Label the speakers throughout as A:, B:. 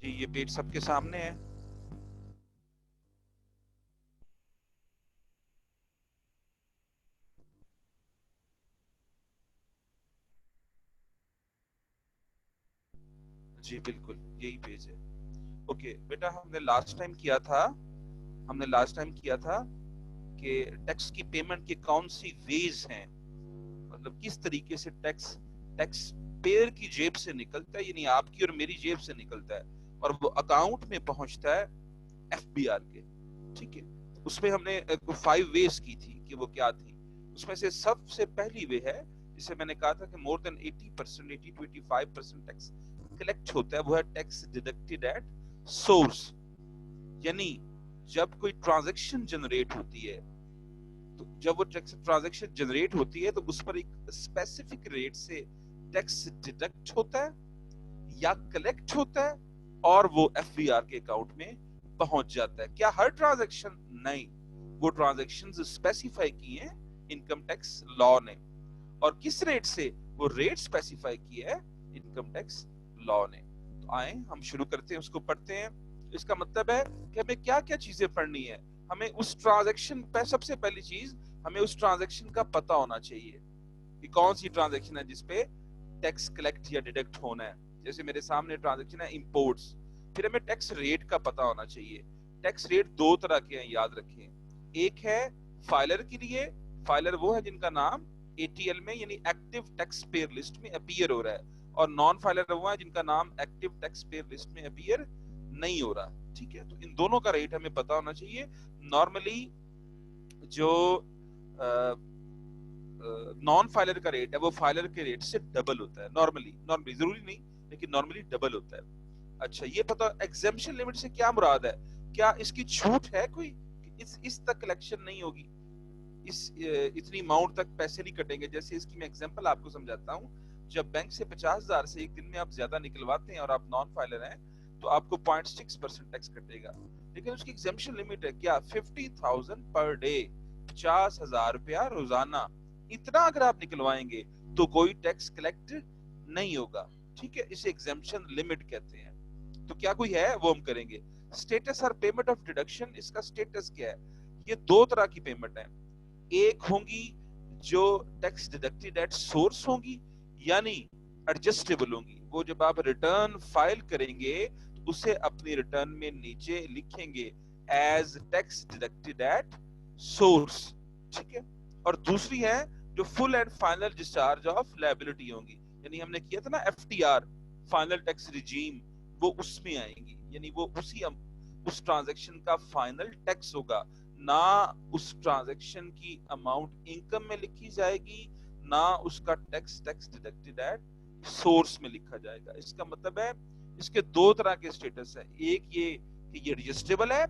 A: ये पेज सबके सामने है। जी बिल्कुल, यही पेज है। ओके बेटा, हमने लास्ट टाइम किया था कि टैक्स की पेमेंट की कौन सी वेज हैं, मतलब किस तरीके से टैक्स टैक्स पेयर की जेब से निकलता है, यानी आपकी और मेरी जेब से निकलता है और वो अकाउंट में पहुंचता है एफबीआर के। ठीक है, उसमें हमने 5 वेज की थी कि वो क्या थी। उसमें से सबसे पहली वे है, जिसे मैंने कहा था कि more than 80%, 80 to 85% tax collect होता है, वो है टैक्स डिडक्टेड एट सोर्स। यानी जब कोई ट्रांजैक्शन जनरेट होती है, तो जब वो टैक्स ट्रांजैक्शन जनरेट होती है तो उस पर एक स्पेसिफिक रेट से टैक्स डिडक्ट होता है या कलेक्ट होता है और वो एफबीआर के अकाउंट में पहुंच जाता है। क्या हर ट्रांजैक्शन? नहीं, वो ट्रांजैक्शन स्पेसिफाई की है इनकम टैक्स लॉ ने। और किस रेट से? वो रेट स्पेसिफाई की है इनकम टैक्स लॉ ने। तो आए हम शुरू करते हैं, उसको पढ़ते हैं। इसका मतलब है कि हमें क्या क्या चीजें पढ़नी है। हमें उस ट्रांजैक्शन पे सबसे पहली चीज, हमें उस ट्रांजैक्शन का पता होना चाहिए कि कौन सी ट्रांजैक्शन है जिसपे टैक्स कलेक्ट या डिडक्ट होना है। जैसे मेरे सामने ट्रांजैक्शन है इंपोर्ट्स। फिर हमें टैक्स रेट का पता होना चाहिए। टैक्स रेट दो तरह के हैं, याद रखें। एक है फाइलर के लिए, फाइलर वो है जिनका नाम एटीएल में यानी एक्टिव टैक्स पेयर लिस्ट में अपीयर हो रहा है, और नॉन फाइलर वो है जिनका नाम एक्टिव टैक्स पेयर लिस्ट में अपीयर नहीं हो रहा। ठीक है, तो इन दोनों का रेट हमें पता होना चाहिए। नॉर्मली जो नॉन फाइलर का रेट है वो फाइलर के रेट से डबल होता है। नॉर्मली, नॉर्मली जरूरी नहीं, लेकिन नॉर्मली डबल होता है। अच्छा, ये पता एग्जेम्पशन लिमिट से क्या मुराद है? क्या इसकी छूट है कोई कि इस तक कलेक्शन नहीं होगी, इतनी अमाउंट तक पैसे नहीं कटेंगे? जैसे इसकी मैं एग्जांपल आपको समझाता हूँ। जब बैंक से 50,000 से एक दिन में आप ज्यादा निकलवाते हैं और आप नॉन फाइलर हैं, तो आपको 0.6% टैक्स कटेगा। लेकिन उसकी एग्जेम्पशन लिमिट है क्या? 50,000 पर डे, 50,000 रुपया रोजाना। इतना अगर आप निकलवाएंगे तो कोई टैक्स कलेक्ट नहीं होगा। ठीक है, इसे एग्जेम्पशन लिमिट कहते हैं। तो क्या कोई है, वो हम करेंगे। स्टेटस और पेमेंट ऑफ डिडक्शन, इसका स्टेटस क्या है? ये दो तरह की पेमेंट है। एक होंगी जो टैक्स डिडक्टेड एट सोर्स होंगी, यानी एडजस्टेबल होंगी। वो जब आप रिटर्न फाइल करेंगे तो उसे अपनी रिटर्न में नीचे लिखेंगे as tax deducted at source. ठीक है, और दूसरी है जो full and final discharge of liability होंगी, यानी हमने किया था ना एफटीआर, फाइनल टैक्स रिजीम, वो उसमें आएंगी। यानी वो उस ट्रांजैक्शन का फाइनल टैक्स होगा, ना उस ट्रांजैक्शन की अमाउंट इनकम में लिखी जाएगी, ना उसका tax tax deducted at source में लिखा जाएगा। इसका मतलब है इसके दो तरह के स्टेटस है। एक ये कि ये एडजस्टेबल है,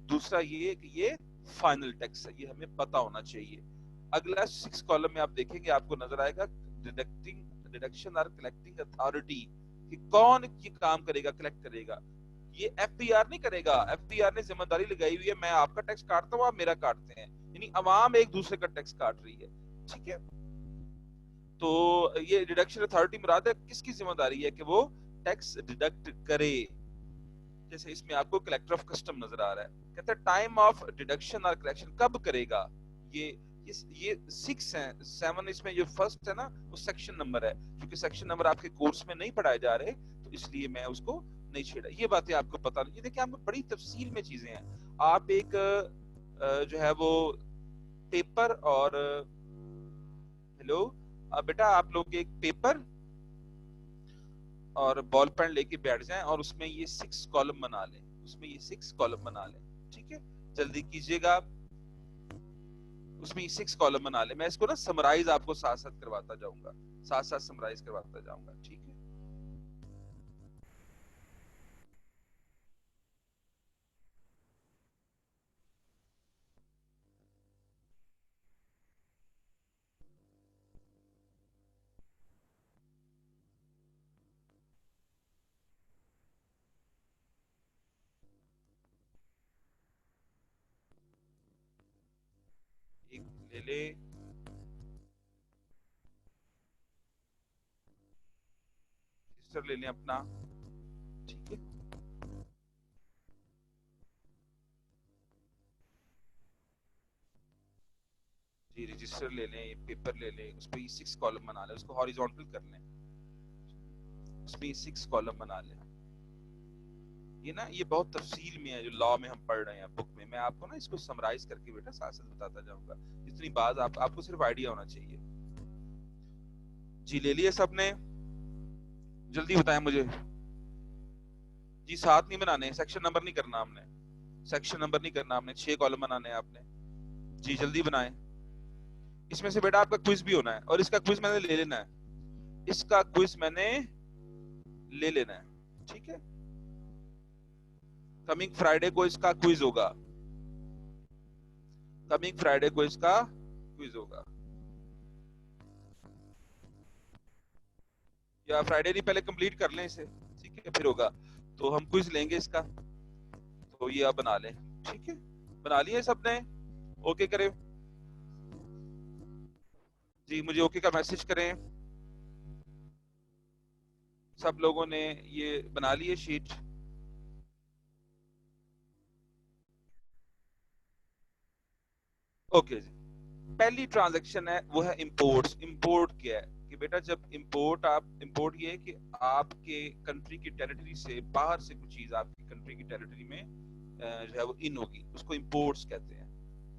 A: दूसरा ये कि ये फाइनल टैक्स है। ये हमें पता होना चाहिए। अगला 6 कॉलम में आप देखेंगे, आपको नजर आएगा डिडक्टिंग डिडक्शन और कलेक्टिंग अथॉरिटी, कि कौन ये काम करेगा, कलेक्ट करेगा। ये एफबीआर नहीं करेगा। एफबीआर ने जिम्मेदारी लगाई हुई है, मैं आपका टैक्स काटता हूं, आप मेरा काटते हैं, यानी अवाम एक दूसरे का टैक्स काट रही है। ठीक है, तो ये डिडक्शन अथॉरिटी मुराद है किसकी जिम्मेदारी है कि वो टैक्स डिडक्ट करे। जैसे इसमें आपको कलेक्टर ऑफ कस्टम नजर आ रहा है, कहता है टाइम ऑफ डिडक्शन और कलेक्शन कब करेगा। ये ये 6 है 7, इसमें जो फर्स्ट है ना वो सेक्शन नंबर है। क्योंकि सेक्शन नंबर आपके कोर्स में नहीं पढ़ाए जा रहे, तो इसलिए मैं उसको नहीं छेड़ा। ये बातें आपको पता नहीं, ये देखिए आपको बड़ी तफसील में चीजें हैं। आप एक जो है वो पेपर और हेलो, बेटा आप लोग एक पेपर और बॉल पेन लेके बैठ जाएं और उसमें ये 6 कॉलम बना लें, उसमें ये 6 कॉलम बना लें। ठीक है, जल्दी कीजिएगा आप, उसमें ये 6 कॉलम बना लें। मैं इसको ना समराइज आपको साथ साथ करवाता जाऊंगा, साथ साथ समराइज करवाता जाऊंगा। ठीक है, एक ले ले, रजिस्टर ले लें अपना। ठीक है, रजिस्टर ले लें, पेपर ले लें, उस पे 6 कॉलम बना लें, उसको हॉरिजॉन्टल कर लें, उसमें 6 कॉलम बना लें। ये ना ये बहुत तफसील में है जो लॉ में हम पढ़ रहे हैं बुक में। मैं आपको ना इसको समराइज करके बेटा साथ साथ बताता जाऊंगा, जितनी बात आपको सिर्फ आइडिया होना चाहिए। जी ले लिए सबने? जल्दी बताएं मुझे जी। साथ नहीं बनाने, सेक्शन नंबर नहीं करना हमने, सेक्शन नंबर नहीं करना हमने, 6 कॉलम बनाने हैं आपने। जी जल्दी बनाएं। इसमें से बेटा आपका क्विज भी होना है, और इसका क्विज मैंने ले लेना है, इसका क्विज मैंने ले लेना है, ठीक है। कमिंग फ्राइडे को इसका क्विज होगा, कमिंग फ्राइडे को इसका क्विज होगा, या फ्राइडे नहीं पहले कंप्लीट कर लें इसे, ठीक है, फिर होगा। तो हम क्विज लेंगे इसका, तो ये आप बना लें, ठीक है। बना लिए सबने? ओके करें जी, मुझे ओके का मैसेज करें। सब लोगों ने ये बना लिए शीट? ओके जी। पहली ट्रांजैक्शन है वो है इंपोर्ट्स। इंपोर्ट क्या है कि बेटा जब इंपोर्ट, आप इंपोर्ट ये है कि आपके कंट्री की टेरिटरी से बाहर से कुछ चीज आपकी कंट्री की टेरिटरी में जो है वो इन होगी, उसको इंपोर्ट्स कहते हैं,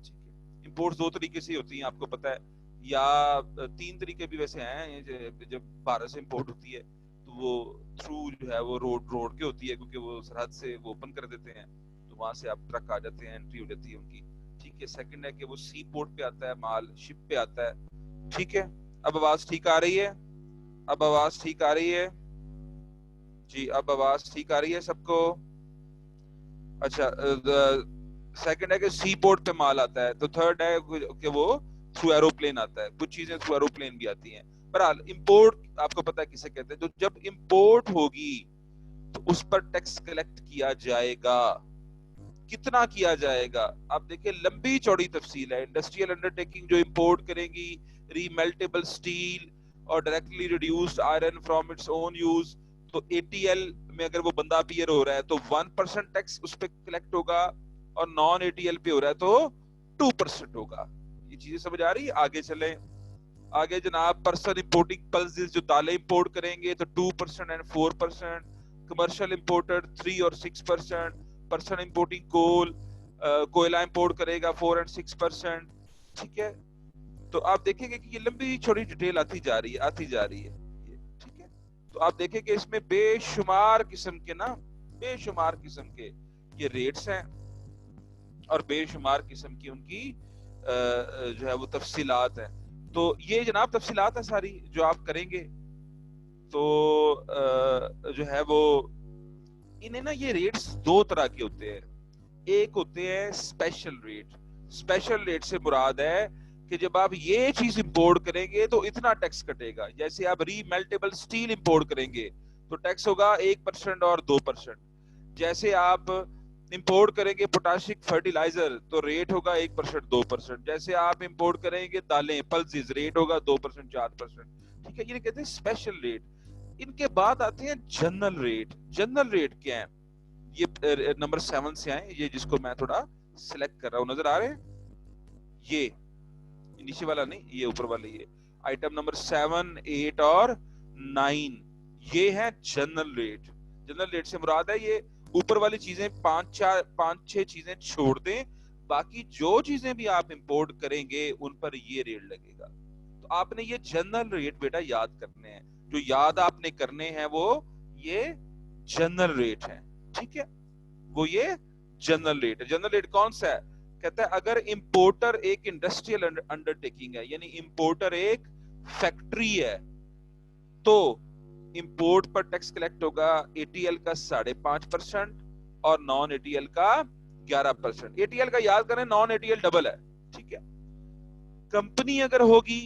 A: ठीक है। इंपोर्ट्स दो तरीके से होती हैं आपको पता है, या 3 तरीके भी वैसे हैं। जब भारत से इंपोर्ट होती है तो वो थ्रू जो है वो रोड के होती है, क्योंकि वो सरहद से वो ओपन कर देते हैं, तो वहां से आप ट्रक आ जाते हैं, एंट्री हो जाती है उनकी, ठीक है। सेकंड है कि वो सी पोर्ट पे आता है माल, शिप पे आता है, ठीक है। अब आवाज ठीक आ रही है? अब आवाज ठीक आ रही है जी? अब आवाज ठीक आ रही है सबको? अच्छा, सेकंड है कि सी पोर्ट पे माल आता है, तो थर्ड है कि वो थ्रू एरोप्लेन आता है, कुछ चीजें थ्रू एरोप्लेन भी आती हैं। बहरहाल इंपोर्ट आपको पता है किसे कहते हैं। तो जब इंपोर्ट होगी तो उस पर टैक्स कलेक्ट किया जाएगा। कितना किया जाएगा? आप देखिए लंबी चौड़ी तफसील है। इंडस्ट्रियल अंडरटेकिंग जो इंपोर्ट करेंगी रीमेल्टेबल स्टील और directly reduced iron from its own use, तो एटीएल में अगर वो बंदा अपीयर हो रहा है तो 1% टैक्स उस पर कलेक्ट होगा, और नॉन एटीएल पे हो रहा है तो 2% होगा। ये चीजें समझ आ रही है? आगे चले, आगे जनाब। पर्सन इंपोर्टिंग पल्सेस, जो दालें इंपोर्ट करेंगे तो 2% एंड 4%। कमर्शियल इंपोर्टर 3 और 6%। पर्सन इंपोर्टिंग कोल, कोयला इंपोर्ट करेगा 4 एंड 6%, ठीक है। तो आप देखेंगे कि ये लंबी छोटी डिटेल आती जा रही है, आती जा रही है, ठीक है। तो आप देखेंगे इसमें बेशुमार किस्म के ना, बेशुमार किस्म के ये रेट्स हैं, और बेशुमार किस्म की उनकी जो है वो तफसीलात है। तो ये जनाब तफसीलात है सारी जो आप करेंगे। तो जो है वो इन्हें ना, ये रेट्स दो तरह के होते हैं। एक होते हैं स्पेशल रेट। स्पेशल रेट से मुराद है कि जब आप ये चीज इंपोर्ट करेंगे तो इतना टैक्स कटेगा। जैसे आप रीमेल्टेबल स्टील इंपोर्ट करेंगे तो टैक्स होगा 1% और 2%। जैसे आप इंपोर्ट करेंगे पोटाशिक फर्टिलाइजर तो रेट होगा 1% 2%। जैसे आप इंपोर्ट करेंगे दालें पल्सेस, रेट होगा 2% 4%, ठीक है। ये कहते हैं स्पेशल रेट। इनके बाद आते हैं जनरल रेट। जनरल रेट क्या है? ये नंबर 7 से आए, ये जिसको मैं थोड़ा सिलेक्ट कर रहा हूं, नजर आ रहे हैं? ये नीचे वाला नहीं, ये ऊपर वाले, ये आइटम नंबर 7, 8 और 9, ये है जनरल रेट। जनरल रेट से मुराद है ये ऊपर वाली चीजें 5-6 चीजें छोड़ दें, बाकी जो चीजें भी आप इंपोर्ट करेंगे उन पर ये रेट लगेगा। तो आपने ये जनरल रेट बेटा याद करने हैं। जो याद आपने करने हैं वो ये जनरल रेट है, ठीक है। वो ये जनरल रेट है। जनरल रेट कौन सा है? कहता है अगर इंपोर्टर एक इंडस्ट्रियल अंडरटेकिंग है, यानी इंपोर्टर एक फैक्ट्री है, तो इंपोर्ट पर टैक्स कलेक्ट होगा एटीएल का 5.5% और नॉन एटीएल का 11%। एटीएल का याद करें, नॉन एटीएल डबल है, ठीक है। कंपनी अगर होगी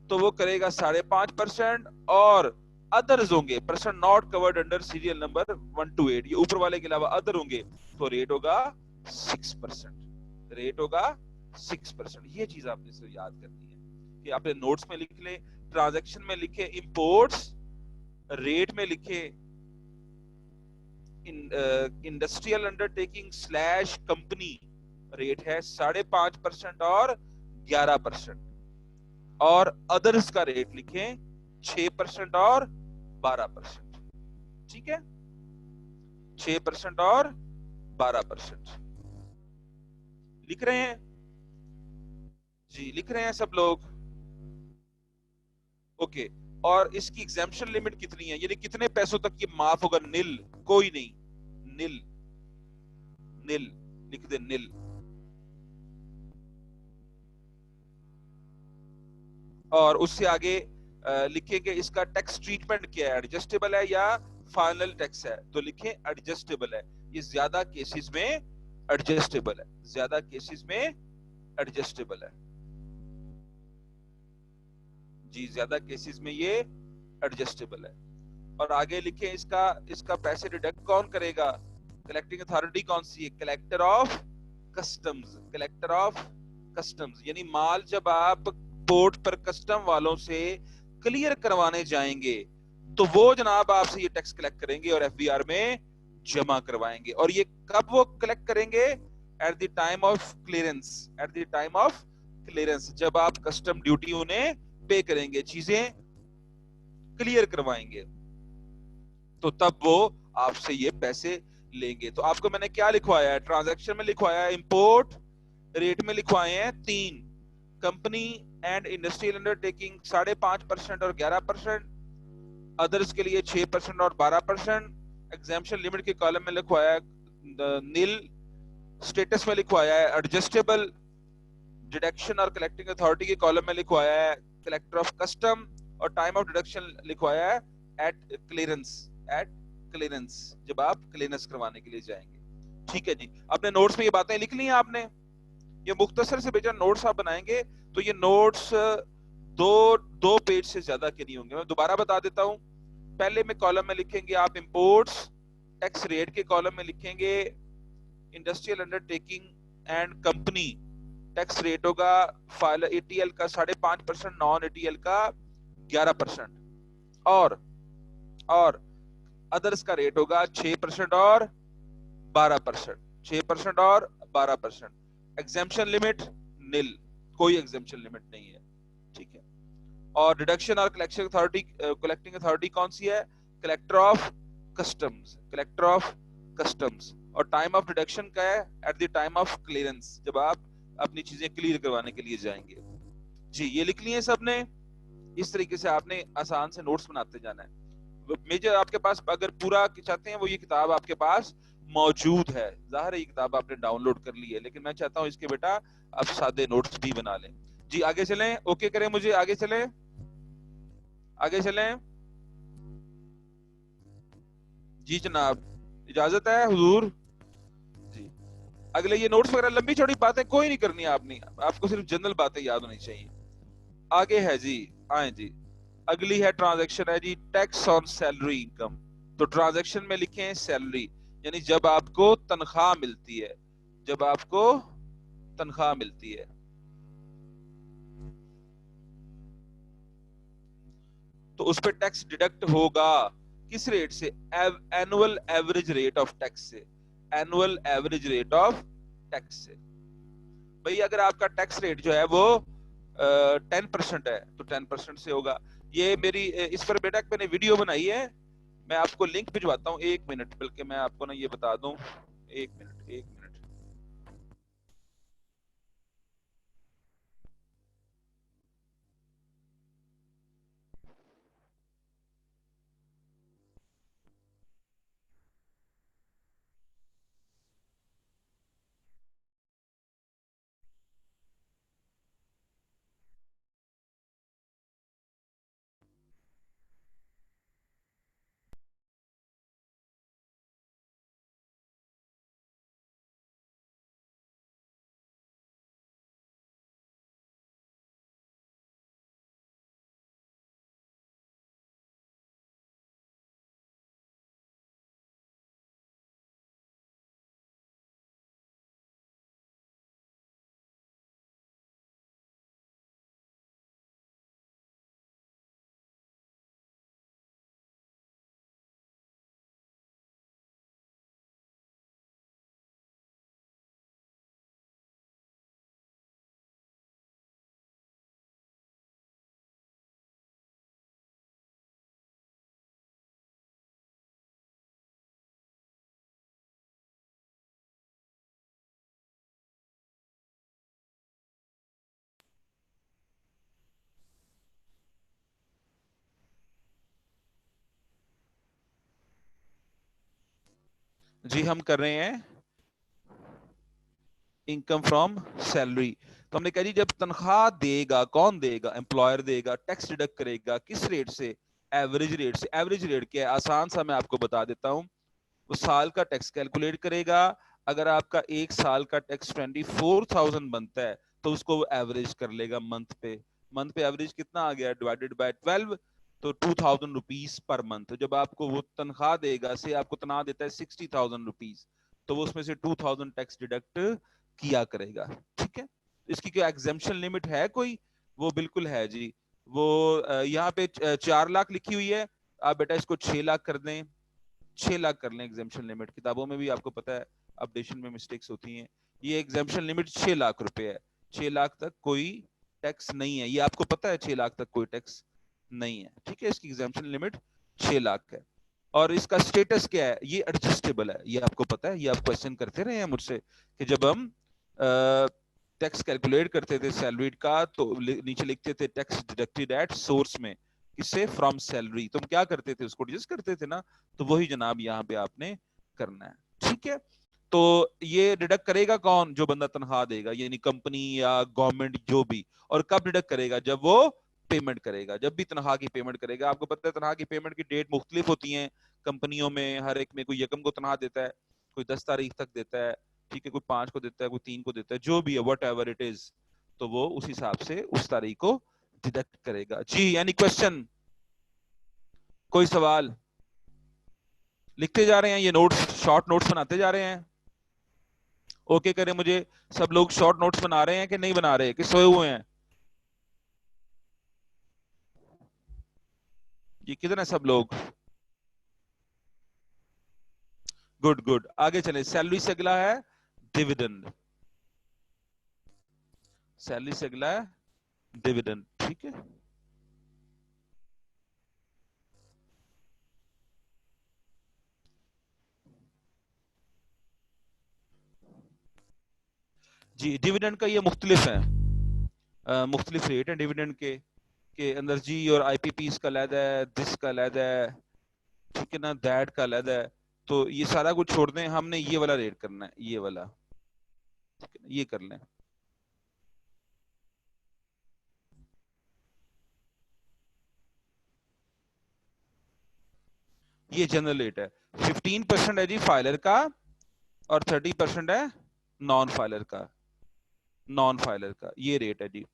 A: तो वो करेगा 5.5%, और अदर्स होंगे person not covered under serial number 1 to 8, ये ऊपर वाले के अलावा अदर होंगे तो रेट होगा 6%। रेट होगा 6%। ये चीज आपने से याद करनी है कि आपने नोट्स में लिख ले, ट्रांजैक्शन में लिखे इंपोर्ट्स, रेट में लिखे industrial undertaking slash company, rate है 5.5% और 11%। और अदर्स का रेट लिखें 6% और 12%। ठीक है, 6% और 12%। लिख रहे हैं जी, लिख रहे हैं सब लोग? ओके। और इसकी एग्जाम्पशन लिमिट कितनी है, यानी कितने पैसों तक ये माफ होगा? नील, कोई नहीं, नील, नील लिख दे, नील। और उससे आगे लिखेंगे इसका टैक्स ट्रीटमेंट क्या है, एडजस्टेबल है या फाइनल टैक्स है, तो लिखें एडजस्टेबल है। ये ज्यादा केसेस में एडजस्टेबल है, ज्यादा केसेस में एडजस्टेबल है जी, ज्यादा केसेस में ये एडजस्टेबल है। और आगे लिखें इसका इसका पैसे डिडक्ट कौन करेगा? कलेक्टिंग अथॉरिटी कौन सी है? Collector of customs, collector of customs. यानी माल जब आप पोर्ट पर कस्टम वालों से क्लियर करवाने जाएंगे तो वो जनाब आपसे ये टैक्स कलेक्ट करेंगे और एफबीआर में जमा करवाएंगे। और ये कब वो कलेक्ट करेंगे? Eight the time of clearance, eight the time of clearance, जब आप कस्टम ड्यूटी उन्हें पे करेंगे, चीजें क्लियर करवाएंगे, तो तब वो आपसे ये पैसे लेंगे। तो आपको मैंने क्या लिखवाया है? ट्रांजैक्शन में लिखवाया है इंपोर्ट, रेट में लिखवाए हैं 3, कंपनी एंड इंडस्ट्रियल अंडरटेकिंग 5.5% और 11%, अदर्स के लिए 6% और 12%। एग्जाम्पशन लिमिट के कॉलम में लिखवाया है नील, स्टेटस में लिखवाया है एडजस्टेबल, डिडक्शन और कलेक्टिंग अथॉरिटी के कॉलम में लिखवाया है कलेक्टर ऑफ कस्टम, और टाइम ऑफ डिडक्शन लिखवाया है एट क्लियरेंस, एट क्लियरेंस, जब आप क्लियरेंस करवाने के लिए जाएंगे। ठीक है जी, अपने नोट्स में ये बातें लिख ली हैं आपने? ये मुख्तसर से बेटा नोट्स आप बनाएंगे तो ये नोट्स दो दो पेज से ज्यादा के नहीं होंगे। मैं दोबारा बता देता हूं। पहले में कॉलम में लिखेंगे आप इंपोर्ट्स, टैक्स रेट के कॉलम में लिखेंगे industrial undertaking and company, tax rate होगा फाइल एटीएल का 5.5%, नॉन एटीएल का 11%, और अदर्स का रेट होगा 6% और 12%, 6% और 12%। एग्जाम्पशन लिमिट नील, कोई एग्जाम्पशन लिमिट नहीं है। ठीक है। और डिडक्शन और कलेक्शन अथॉरिटी, कलेक्टिंग अथॉरिटी कौन सी है? Collector of customs, collector of customs. और टाइम ऑफ डिडक्शन क्या है? At the time of clearance, जब आप अपनी चीजें क्लियर करवाने के लिए जाएंगे। जी, ये लिख लिए सबने? इस तरीके से आपने आसान से नोट्स बनाते जाना है। मेजर आपके पास अगर पूरा चाहते हैं, वो ये किताब आपके पास मौजूद है, जाहिर है ये किताब आपने डाउनलोड कर ली है, लेकिन मैं चाहता हूं इसके बेटा आप सादे नोट्स भी बना लें। जी आगे चलें, ओके करें मुझे, आगे चलें, आगे चलें। जी जनाब, इजाजत है हुजूर? जी, अगले ये नोट्स वगैरह लंबी चौड़ी बातें कोई नहीं करनी आपने, आपको सिर्फ जनरल बातें याद होनी चाहिए। आगे है जी, आए जी, अगली है ट्रांजैक्शन है जी, टैक्स ऑन सैलरी इनकम। तो ट्रांजैक्शन में लिखें सैलरी, यानी जब आपको तनख्वाह मिलती है, जब आपको तनख्वाह मिलती है तो उस पर टैक्स डिडक्ट होगा। किस रेट से? Annual average rate of tax से, annual average rate of tax से। भाई अगर आपका टैक्स रेट जो है वो 10% है तो 10% से होगा। ये मेरी इस पर बेटा मैंने वीडियो बनाई है, मैं आपको लिंक भिजवाता हूँ, 1 मिनट, बल्कि मैं आपको ना ये बता दूं, 1 मिनट, 1 मिनट। जी हम कर रहे हैं इनकम फ्रॉम सैलरी। तो हमने कहा जी जब तनख्वाह देगा, कौन देगा? एम्प्लॉयर देगा। टैक्स डिडक्ट करेगा किस रेट से? एवरेज रेट से। एवरेज रेट क्या है? आसान सा मैं आपको बता देता हूं। वो साल का टैक्स कैलकुलेट करेगा। अगर आपका एक साल का टैक्स 24,000 बनता है तो उसको वो एवरेज कर लेगा मंथ पे। मंथ पे एवरेज कितना आ गया? डिवाइडेड बाय 12, तो 2,000 रुपीज पर मंथ। जब आपको वो तनख्वाह देगा, से आपको तनख्वाह देता है 60,000 रुपीज, तो वो उसमें से 2,000 टैक्स डिडक्ट किया करेगा। ठीक है, इसकी कोई एग्जेम्पशन लिमिट है कोई? वो बिल्कुल है जी। वो यहाँ पे 4 लाख लिखी हुई है, आप बेटा इसको 6 लाख कर दें। 6 लाख कर लें एग्जाम्पशन लिमिट। किताबों में भी आपको पता है अपडेशन में मिस्टेक्स होती हैं। ये एग्जाम्पशन लिमिट 6 लाख रुपए है। 6 लाख तक कोई टैक्स नहीं है, ये आपको पता है। 6 लाख तक कोई टैक्स नहीं है। ठीक है, इसकी एग्जाम्पशन लिमिट 6 लाख है। और इसका स्टेटस क्या है? ये एडजस्टेबल है, ये आपको पता है। ये आप क्वेश्चन करते रहे हैं मुझसे कि जब हम टैक्स कैलकुलेट करते थे सैलरीड का, तो नीचे लिखते थे टैक्स डिडक्टेड एट सोर्स में। किससे? From salary. तुम क्या करते थे? उसको एडजस्ट करते थे ना। तो वही जनाब यहाँ पे आपने करना है। ठीक है, तो ये डिडक्ट करेगा कौन? जो बंदा तनख्वाह देगा, यानी कंपनी या गवर्नमेंट जो भी। और कब डिडक्ट करेगा? जब वो पेमेंट करेगा, जब भी तनख्वाह की पेमेंट करेगा। आपको पता है तनख्वाह की पेमेंट की डेट मुख्तलिफ होती है कंपनियों में। हर एक में कोई यकम को तनख्वाह देता है, कोई 10 तारीख तक देता है। ठीक है, कोई 5 को देता है, कोई 3 को देता है, जो भी है वट एवर इट इज। तो वो उस हिसाब से उस तारीख को डिडक्ट करेगा। जी, एनी क्वेश्चन? कोई सवाल? लिखते जा रहे हैं ये नोट्स, शॉर्ट नोट्स बनाते जा रहे हैं। ओके करें मुझे। सब लोग शॉर्ट नोट्स बना रहे हैं कि नहीं बना रहे, कि सोए हुए हैं? ये किधर है सब लोग? गुड गुड, आगे चले। सैलरी से अगला है डिविडेंड। सैलरी से अगला है डिविडेंड। ठीक है जी। डिविडेंड का ये मुख्तलिफ है, मुख्तलिफ रेट है डिविडेंड के अंदर जी। और आईपीपीस का अलग है, दिस का अलग है, ठीक है ना, दैट का अलग है। तो ये सारा कुछ छोड़ दें, हमने ये वाला रेट करना है, ये वाला। ठीक है, ये कर लें। ये जनरल रेट है। 15% है जी फाइलर का, और 30% है नॉन फाइलर का। नॉन फाइलर का ये रेट है जी।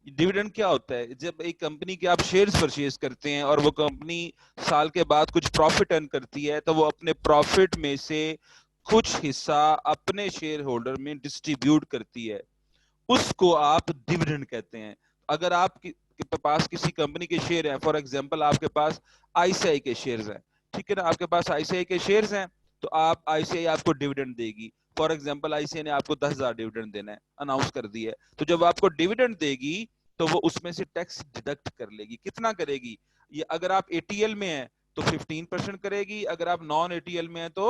A: डिविडेंड क्या होता है? जब एक कंपनी के आप शेयर्स परचेज करते हैं और वो कंपनी साल के बाद कुछ प्रॉफिट अर्न करती है, तो वो अपने प्रॉफिट में से कुछ हिस्सा अपने शेयर होल्डर में डिस्ट्रीब्यूट करती है, उसको आप डिविडेंड कहते हैं। अगर के पास किसी कंपनी के शेयर हैं, फॉर एग्जांपल आपके पास आईसीआई के शेयर्स हैं, ठीक है ना, आपके पास आईसीआई के शेयर्स हैं, तो आप आईसीआई आपको डिविडेंड देगी। फॉर एग्जांपल आईसीआई ने आपको 10,000 डिविडेंड देना है, अनाउंस कर दिया है। तो जब आपको डिविडेंड देगी तो वो उसमें से टैक्स डिडक्ट कर लेगी। कितना करेगी? ये अगर आप एटीएल में है तो 15% करेगी, अगर आप नॉन एटीएल में है तो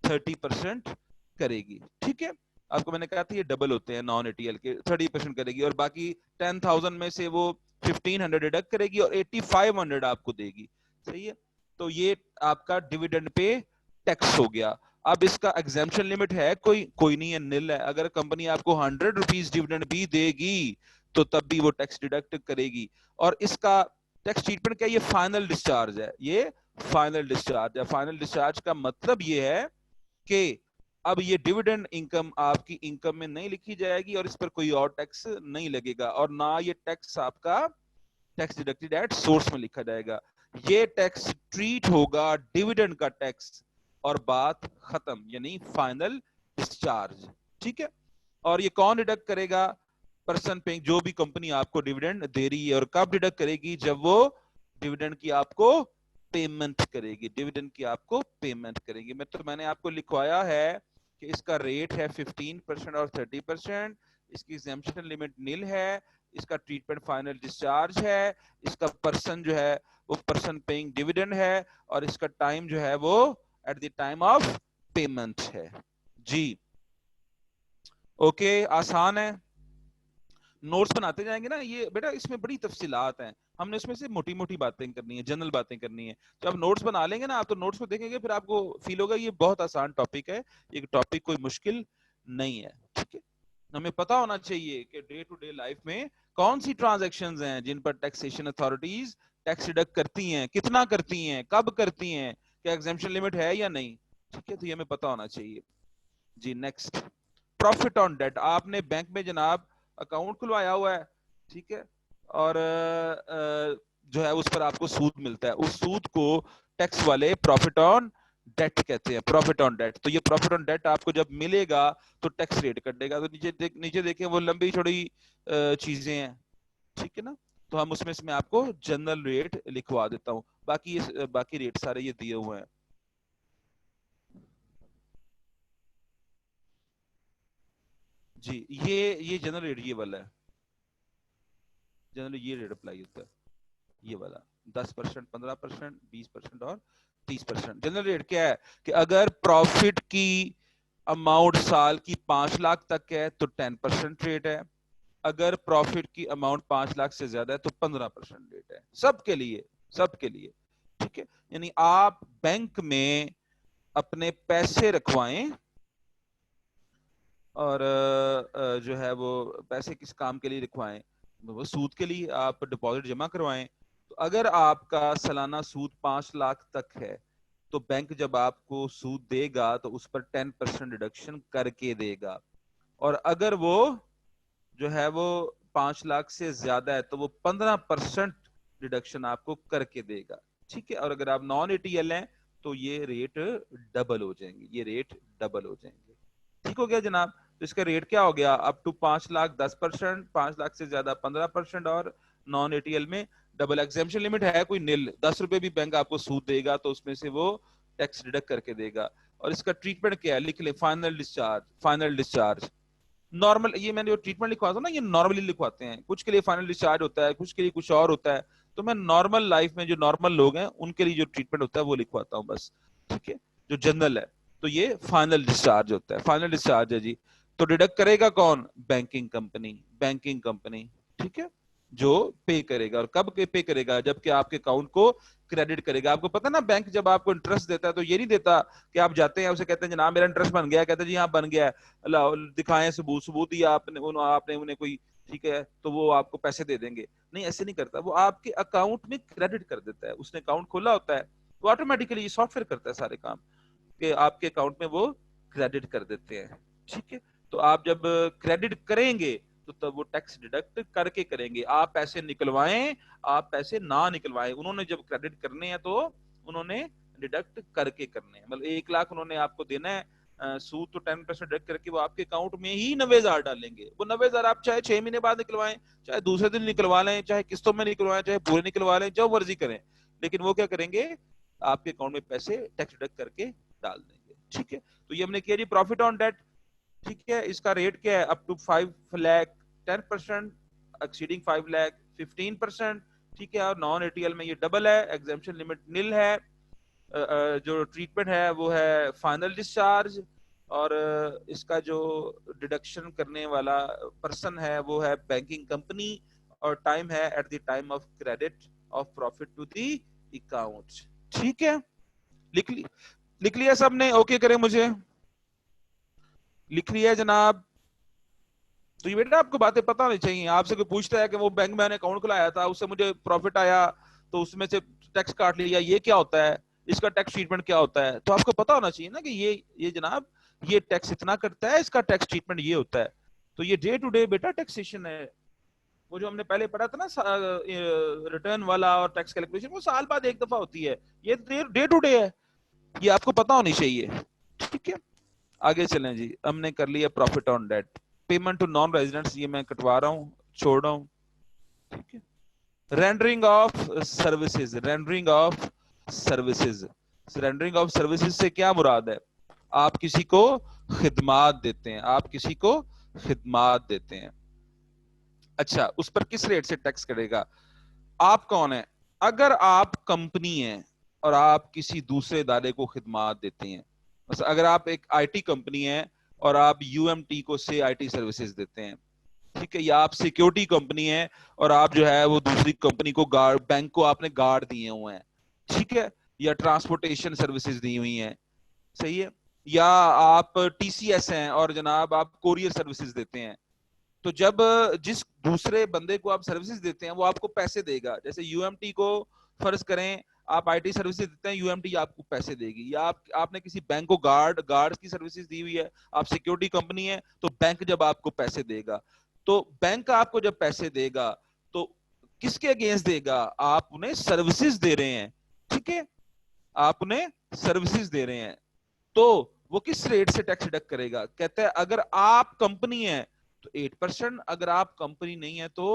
A: 30% करेगी। ठीक है, आपको मैंने कहा था ये डबल होते हैं नॉन एटीएल के। 30% करेगी, और बाकी 10,000 में से वो 1500 डिडक्ट करेगी और 8500 आपको देगी। सही है, तो ये आपका डिविडेंड पे टैक्स हो गया। अब इसका एग्जेम्पशन लिमिट है कोई? कोई नहीं है, निल है। अगर कंपनी आपको 100 रुपीज डिविडेंड भी देगी तो तब भी वो टैक्स डिडक्ट करेगी। और इसका टैक्स ट्रीटमेंट क्या? ये फाइनल डिस्चार्ज है। ये फाइनल डिस्चार्ज है। फाइनल डिस्चार्ज का मतलब ये है कि अब ये डिविडेंड इनकम आपकी इनकम में नहीं लिखी जाएगी और इस पर कोई और टैक्स नहीं लगेगा, और ना ये टैक्स आपका टैक्स डिडक्टेड एट सोर्स में लिखा जाएगा। ये टैक्स ट्रीट होगा डिविडेंड का टैक्स, और बात खत्म, यानी फाइनल डिस्चार्ज। ठीक है, और ये कौन डिडक्ट करेगा? पर्सन पेइंग, जो भी कंपनी आपको डिविडेंड दे रही है। और कब डिडक्ट करेगी? जब वो डिविडेंड की आपको पेमेंट करेगी। डिविडेंड की आपको पेमेंट करेगी। मैंने आपको लिखवाया है कि इसका रेट है 15% और 30%। इसकी एग्जेम्पशन लिमिट नील है। इसका ट्रीटमेंट फाइनल डिस्चार्ज है। इसका पर्सन जो है वो पर्सन पेइंग डिविडेंड है, और इसका टाइम जो है वो eight the time of payment है। जी ओके, आसान है। नोट्स बनाते जाएंगे ना, ये बेटा इसमें बड़ी तफसीलात हैं, हमने उसमें से मोटी मोटी बातें करनी है, जनरल बातें करनी है। जब आप नोट्स बना लेंगे ना, आप तो नोट्स को देखेंगे फिर आपको फील होगा ये बहुत आसान टॉपिक है, ये टॉपिक कोई मुश्किल नहीं है। ठीक है, हमें पता होना चाहिए कि डे टू डे लाइफ में कौन सी ट्रांजैक्शंस हैं जिन पर टैक्सेशन अथॉरिटीज टैक्स डिडक्ट करती हैं, कितना करती हैं, कब करती हैं, क्या एग्जेम्पशन लिमिट है या नहीं। ठीक है, तो ये हमें पता होना चाहिए जी। Next, profit on date. आपने बैंक में जनाब अकाउंट खुलवाया हुआ है, ठीक है, और जो है उस पर आपको सूद मिलता है, उस सूद को टैक्स वाले प्रॉफिट ऑन डेट कहते हैं, प्रॉफिट ऑन डेट। तो ये प्रॉफिट ऑन डेट आपको जब मिलेगा तो टैक्स रेट कट देगा। तो नीचे देखें वो लंबी छोड़ी चीजें हैं, ठीक है ना। तो हम उसमें इसमें आपको जनरल रेट लिखवा देता हूं, बाकी रेट सारे ये दिए हुए हैं जी। ये जनरल रेट ये वाला है, जनरल ये रेट अप्लाई होता है, ये वाला 10%, 15%, 20% और 30%। जनरल रेट क्या है कि अगर प्रॉफिट की अमाउंट साल की 5 लाख तक है तो 10% रेट है, अगर प्रॉफिट की अमाउंट 5 लाख से ज्यादा है तो 15% रेट है, सबके लिए, सबके लिए। ठीक है, यानी आप बैंक में अपने पैसे रखवाएं और जो है वो पैसे किस काम के लिए रखवाएं, वो सूद के लिए आप डिपॉजिट जमा करवाएं। तो अगर आपका सालाना सूद 5 लाख तक है तो बैंक जब आपको सूद देगा तो उस पर 10% डिडक्शन करके देगा, और अगर वो जो है वो 5 लाख से ज्यादा है तो वो 15% डिडक्शन आपको करके देगा। ठीक है, और अगर आप नॉन एटीएल हैं तो ये रेट डबल हो जाएंगे, ये रेट डबल हो जाएंगे। ठीक हो गया जनाब। तो इसका रेट क्या हो गया, अप टू 5 लाख 10%, 5 लाख से ज्यादा 15%, और नॉन एटीएल में डबल। एग्जेम्पशन लिमिट है कोई निल, 10 रुपए भी बैंक आपको सूद देगा तो उसमें से वो टैक्स डिडक्ट करके देगा। और इसका ट्रीटमेंट क्या है, लिख ले, final discharge. Final discharge normal, ये मैंने जो ट्रीटमेंट लिखवाता हूँ ना, ये नॉर्मली लिखवाते हैं, कुछ के लिए फाइनल डिस्चार्ज होता है, कुछ के लिए कुछ और होता है। तो मैं नॉर्मल लाइफ में जो नॉर्मल लोग हैं उनके लिए जो ट्रीटमेंट होता है वो लिखवाता हूँ बस। ठीक है, जो जनरल है तो ये फाइनल डिस्चार्ज होता है, फाइनल डिस्चार्ज है जी। तो डिडक्ट करेगा कौन, बैंकिंग कंपनी, बैंकिंग कंपनी। ठीक है, जो पे करेगा, और कब पे करेगा, जबकि आपके अकाउंट को क्रेडिट करेगा। आपको पता ना, बैंक जब आपको इंटरेस्ट देता है तो ये नहीं देता कि आप जाते हैं उसे कहते हैं जनाब मेरा इंटरेस्ट बन गया, कहते हैं जी हाँ बन गया है, लाओ दिखाएं सबूत, सबूत दिया आपने उन्हें कोई, ठीक है, तो वो आपको पैसे दे देंगे। नहीं, ऐसे नहीं करता, वो आपके अकाउंट में क्रेडिट कर देता है। उसने अकाउंट खोला होता है तो ऑटोमेटिकली ये सॉफ्टवेयर करता है सारे काम, कि आपके अकाउंट में वो क्रेडिट कर देते हैं। ठीक है, तो आप जब क्रेडिट करेंगे तो तब वो टैक्स डिडक्ट करके करेंगे। आप पैसे निकलवाएं, आप पैसे ना निकलवाएं, उन्होंने जब क्रेडिट करने हैं तो उन्होंने डिडक्ट करके करने हैं। मतलब 1 लाख उन्होंने आपको देना है, सूद तो 10% डिडक्ट करके वो आपके अकाउंट में ही 90,000 डालेंगे। वो 90,000 आप चाहे 6 महीने बाद निकलवाएं, चाहे दूसरे दिन निकलवा लें, चाहे किस्तों में निकलवाएं, चाहे पूरे निकलवा लें, जो मर्जी करें, लेकिन वो क्या करेंगे, आपके अकाउंट में पैसे टैक्स डिडक्ट करके डाल देंगे। ठीक है, तो ये हमने किया जी प्रॉफिट ऑन डेट। ठीक है, इसका रेट क्या है, up to 5 lakh 10%, exceeding 5 lakh 15%। ठीक है, और नॉन एटीएल में ये डबल है, एग्जेम्पशन लिमिट निल है। जो ट्रीटमेंट है वो है फाइनल डिस्चार्ज, और इसका जो डिडक्शन करने वाला पर्सन है वो है बैंकिंग कंपनी, और टाइम है at the time of credit of profit to the account. ठीक है, लिख ली, लिख लिया सबने, ओके करें मुझे, लिख लिया जनाब। तो ये बेटा आपको बातें पता होनी चाहिए। आपसे कोई पूछता है कि वो बैंक में मैंने अकाउंट खुलाया था, उससे मुझे प्रॉफिट आया तो उसमें से टैक्स काट लिया, ये क्या होता है, इसका टैक्स ट्रीटमेंट क्या होता है, तो आपको पता होना चाहिए ना कि ये जनाब ये टैक्स इतना करता है, इसका टैक्स ट्रीटमेंट ये होता है। तो ये डे टू डे बेटा टैक्सेशन है। वो जो हमने पहले पढ़ा था ना, रिटर्न वाला और टैक्स कैलकुलेशन, वो साल बाद एक दफा होती है, ये डे टू डे है, ये आपको पता होनी चाहिए। ठीक है, आगे चलें जी। हमने कर लिया profit on debt. Payment to non residents ये मैं कटवा रहा हूँ, छोड़ रहा हूँ। ठीक है, rendering of services, rendering of services, rendering of services से क्या मुराद है, आप किसी को खिदमात देते हैं, आप किसी को खिदमात देते हैं। अच्छा, उस पर किस रेट से टैक्स करेगा, आप कौन है, अगर आप कंपनी हैं और आप किसी दूसरे इदारे को खिदमात देते हैं, अगर आप एक आईटी कंपनी है और आप यूएमटी को से आईटी सर्विसेज देते हैं, ठीक है, या आप सिक्योरिटी कंपनी है और आप जो है वो दूसरी कंपनी को गार्ड, बैंक को आपने गार्ड दिए हुए हैं, ठीक है, या ट्रांसपोर्टेशन सर्विसेज दी हुई हैं, सही है, या आप टीसीएस हैं और जनाब आप कोरियर सर्विसेज देते हैं। तो जब जिस दूसरे बंदे को आप सर्विसेज देते हैं वो आपको पैसे देगा, जैसे यूएमटी को फर्ज करें आप आईटी सर्विसेज देते हैं, यूएमटी आपको पैसे देगी, या आपने किसी बैंक को गार्ड की सर्विसेज दी हुई है, आप सिक्योरिटी कंपनी है तो बैंक जब आपको पैसे देगा, तो बैंक आपको जब पैसे देगा तो किसके अगेंस्ट देगा, आप उन्हें सर्विसेज दे रहे हैं, ठीक है, आप उन्हें सर्विसेज दे रहे हैं, तो वो किस रेट से टैक्स डिडक्ट करेगा, कहते हैं अगर आप कंपनी है तो 8%, अगर आप कंपनी नहीं है तो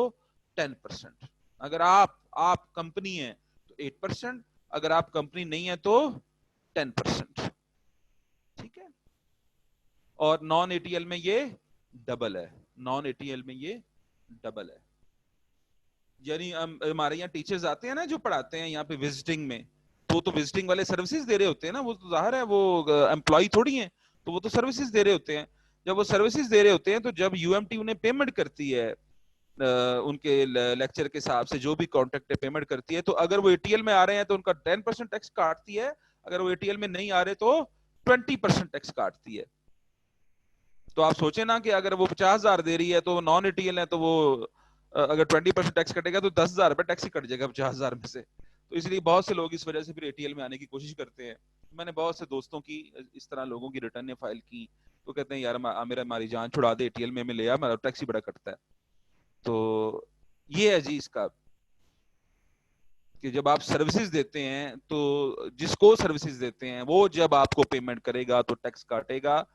A: 10%, अगर आप कंपनी है तो 8%, अगर आप कंपनी नहीं है तो 10%, ठीक है। और नॉन एटीएल में ये डबल है, नॉन एटीएल में ये डबल है, यानी हमारे यहाँ टीचर्स आते हैं ना जो पढ़ाते हैं यहाँ पे विजिटिंग में, तो विजिटिंग वाले सर्विसेज दे रहे होते हैं ना, वो तो जाहिर है वो एम्प्लॉय थोड़ी हैं, तो वो तो सर्विसेज दे रहे होते हैं। जब वो सर्विसेज दे रहे होते हैं तो जब यूएमटी उन्हें पेमेंट करती है उनके लेक्चर के हिसाब से जो भी कॉन्ट्रैक्ट है पेमेंट करती है, तो अगर वो एटीएल में आ रहे हैं तो उनका 10% टैक्स काटती है, अगर वो एटीएल में नहीं आ रहे तो 20% टैक्स काटती है। तो आप सोचे ना कि अगर वो 50,000 दे रही है तो नॉन एटीएल है तो वो अगर 20% टैक्स कटेगा तो 10,000 रुपए टैक्स ही कट जाएगा 50,000 में से। तो इसलिए बहुत से लोग इस वजह से फिर एटीएल में आने की कोशिश करते हैं। मैंने बहुत से दोस्तों की इस तरह लोगों की रिटर्न फाइल की, तो कहते हैं यार मेरा हमारी जान छुड़ा दे, एटीएल में ले आ, मेरा टैक्स ही बड़ा कटता है। तो ये है जी इसका कि जब आप सर्विसेज देते हैं तो जिसको सर्विसेज देते हैं वो जब आपको पेमेंट करेगा तो टैक्स काटेगा।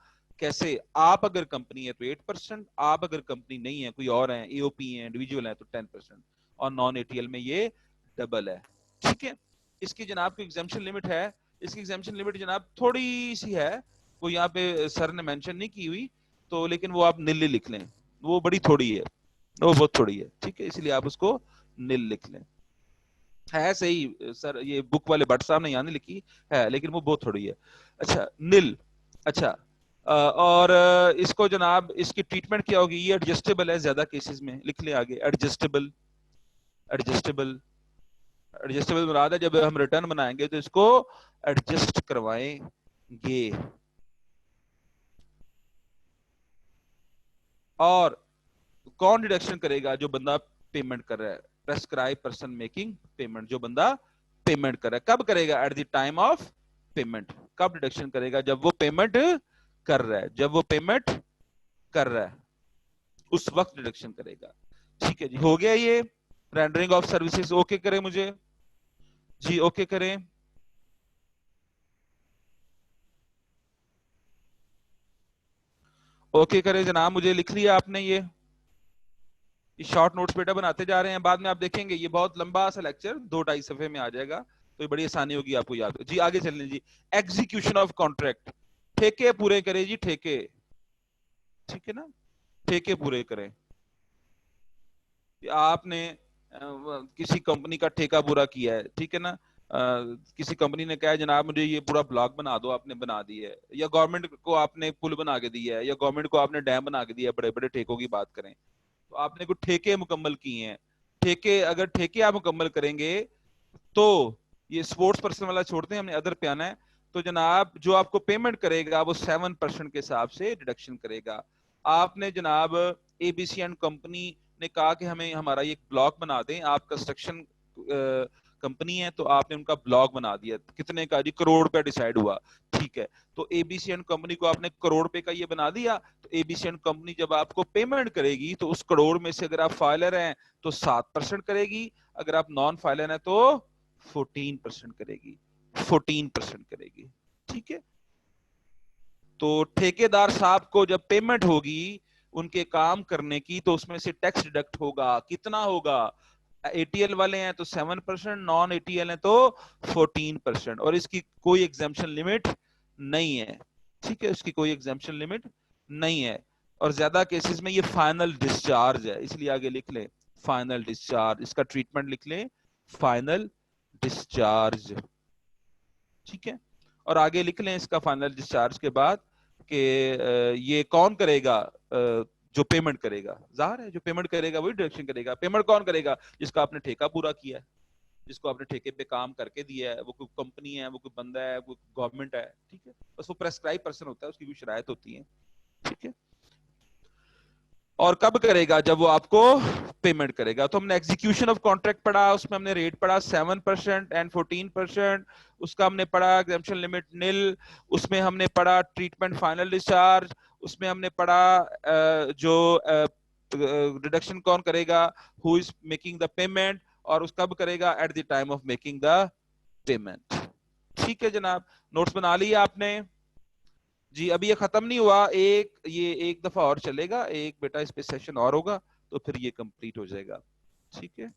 A: कैसे, आप अगर कंपनी है तो 8%, आप अगर कंपनी नहीं है कोई और है, एओपी है, इंडिविजुअल है तो 10%, और नॉन एटीएल में ये डबल है, ठीक है। इसकी जनाब की एग्जाम्पशन लिमिट है, इसकी एग्जाम्पशन लिमिट जनाब थोड़ी सी है, वो यहाँ पे सर ने मेंशन नहीं की हुई, तो लेकिन वो आप नील लिख लें, वो बड़ी थोड़ी है, वो बहुत थोड़ी है, ठीक है, इसलिए आप उसको नील लिख लें। है सही सर, ये बुक वाले भट्ट साहब ने यहाँ नहीं लिखी है, लेकिन वो बहुत थोड़ी है। अच्छा नील, अच्छा और इसको जनाब इसकी ट्रीटमेंट क्या होगी, ये एडजस्टेबल है ज्यादा केसेस में, लिख ले आगे एडजस्टेबल, एडजस्टेबल, एडजस्टेबल मुराद है जब हम रिटर्न बनाएंगे तो इसको एडजस्ट करवाएंगे। और कौन डिडक्शन करेगा, जो बंदा पेमेंट कर रहा है, प्रेस्क्राइब पर्सन मेकिंग पेमेंट, जो बंदा पेमेंट कर रहा है, कब करेगा, eight the time of payment, कब डिडक्शन करेगा, जब वो पेमेंट कर रहा है, जब वो पेमेंट कर रहा है उस वक्त डिडक्शन करेगा। ठीक है जी, हो गया ये रेंडरिंग ऑफ सर्विसेज, ओके करें मुझे जी, ओके करें, ओके करें जनाब, मुझे लिख लिया आपने ये शॉर्ट नोट्स बेटा बनाते जा रहे हैं, बाद में आप देखेंगे ये बहुत लंबा सा लेक्चर 2-2.5 सफ़े में आ जाएगा, तो ये बड़ी आसानी होगी आपको याद जी। आगे चलने जी, एग्जीक्यूशन ऑफ कॉन्ट्रैक्ट, ठेके पूरे करें जी, ठेके, ठीक है ना, ठेके पूरे करें। आपने किसी कंपनी का ठेका पूरा किया है, ठीक है ना, किसी कंपनी ने कहा है जनाब मुझे ये पूरा ब्लॉक बना दो, आपने बना दी है, या गवर्नमेंट को आपने पुल बना के दिया है, या गवर्नमेंट को आपने डैम बना के दिया है, बड़े बड़े ठेकों की बात करें तो आपने कुछ ठेके मुकम्मल किए हैं। ठेके, अगर ठेके आप मुकम्मल करेंगे तो ये स्पोर्ट्स पर्सन वाला छोड़ते हैं, हमने अदर पे आना है, तो जनाब जो आपको पेमेंट करेगा वो 7% के हिसाब से डिडक्शन करेगा। आपने जनाब एबीसी एंड कंपनी ने कहा कि हमें हमारा ये ब्लॉक बना दें, आप कंस्ट्रक्शन कंपनी है तो आपने उनका ब्लॉक बना दिया, कितने का जी, करोड़ रुपया डिसाइड हुआ, ठीक है, तो एबीसी एंड कंपनी को आपने करोड़ रुपए का ये बना दिया, तो एबीसी एंड कंपनी जब आपको पेमेंट करेगी तो उस करोड़ में से अगर आप फाइलर हैं तो 7% करेगी, अगर आप नॉन फाइलर हैं तो 14% करेगी, 14% करेगी, ठीक है। तो ठेकेदार साहब को जब पेमेंट होगी उनके काम करने की तो उसमें से टैक्स डिडक्ट होगा, कितना होगा, एटीएल वाले हैं तो 7%, नॉन एटीएल है तो 14%, और इसकी कोई एग्जाम्पशन लिमिट नहीं है, ठीक है, इसकी कोई एग्जाम्पशन लिमिट नहीं है, और ज्यादा केसेस में ये फाइनल डिस्चार्ज है, इसलिए आगे लिख ले फाइनल डिस्चार्ज, इसका ट्रीटमेंट लिख ले फाइनल डिस्चार्ज, ठीक है। और आगे लिख लें इसका फाइनल डिस्चार्ज के बाद कि ये कौन करेगा, जो पेमेंट करेगा, जाहिर है जो पेमेंट करेगा वही डिडक्शन करेगा। पेमेंट कौन करेगा? जिसका आपने ठेका पूरा किया है, जिसको आपने ठेके पे काम करके दिया है, वो कोई कंपनी है, वो कोई बंदा है, वो गवर्नमेंट है, ठीक है, बस वो प्रेस्क्राइब पर्सन होता है, उसकी भी शरायत होती है, ठीक है। और कब करेगा? जब वो आपको पेमेंट करेगा। तो हमने एग्जीक्यूशन ऑफ कॉन्ट्रैक्ट पढ़ा, उसमें हमने रेट पढ़ा 7% एंड 14%, उसका हमने पढ़ा एग्जेम्पशन लिमिट निल, उसमें हमने पढ़ा ट्रीटमेंट फाइनल डिस्चार्ज, उसमें हमने पढ़ा जो डिडक्शन कौन करेगा, who is making the payment, और उस कब करेगा, eight the time of making the payment. ठीक है जनाब, नोट्स बना लिए आपने जी? अभी ये खत्म नहीं हुआ, ये एक दफा और चलेगा, एक बेटा इस पे सेशन और होगा तो फिर ये कंप्लीट हो जाएगा, ठीक है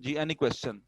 A: जी? Any question?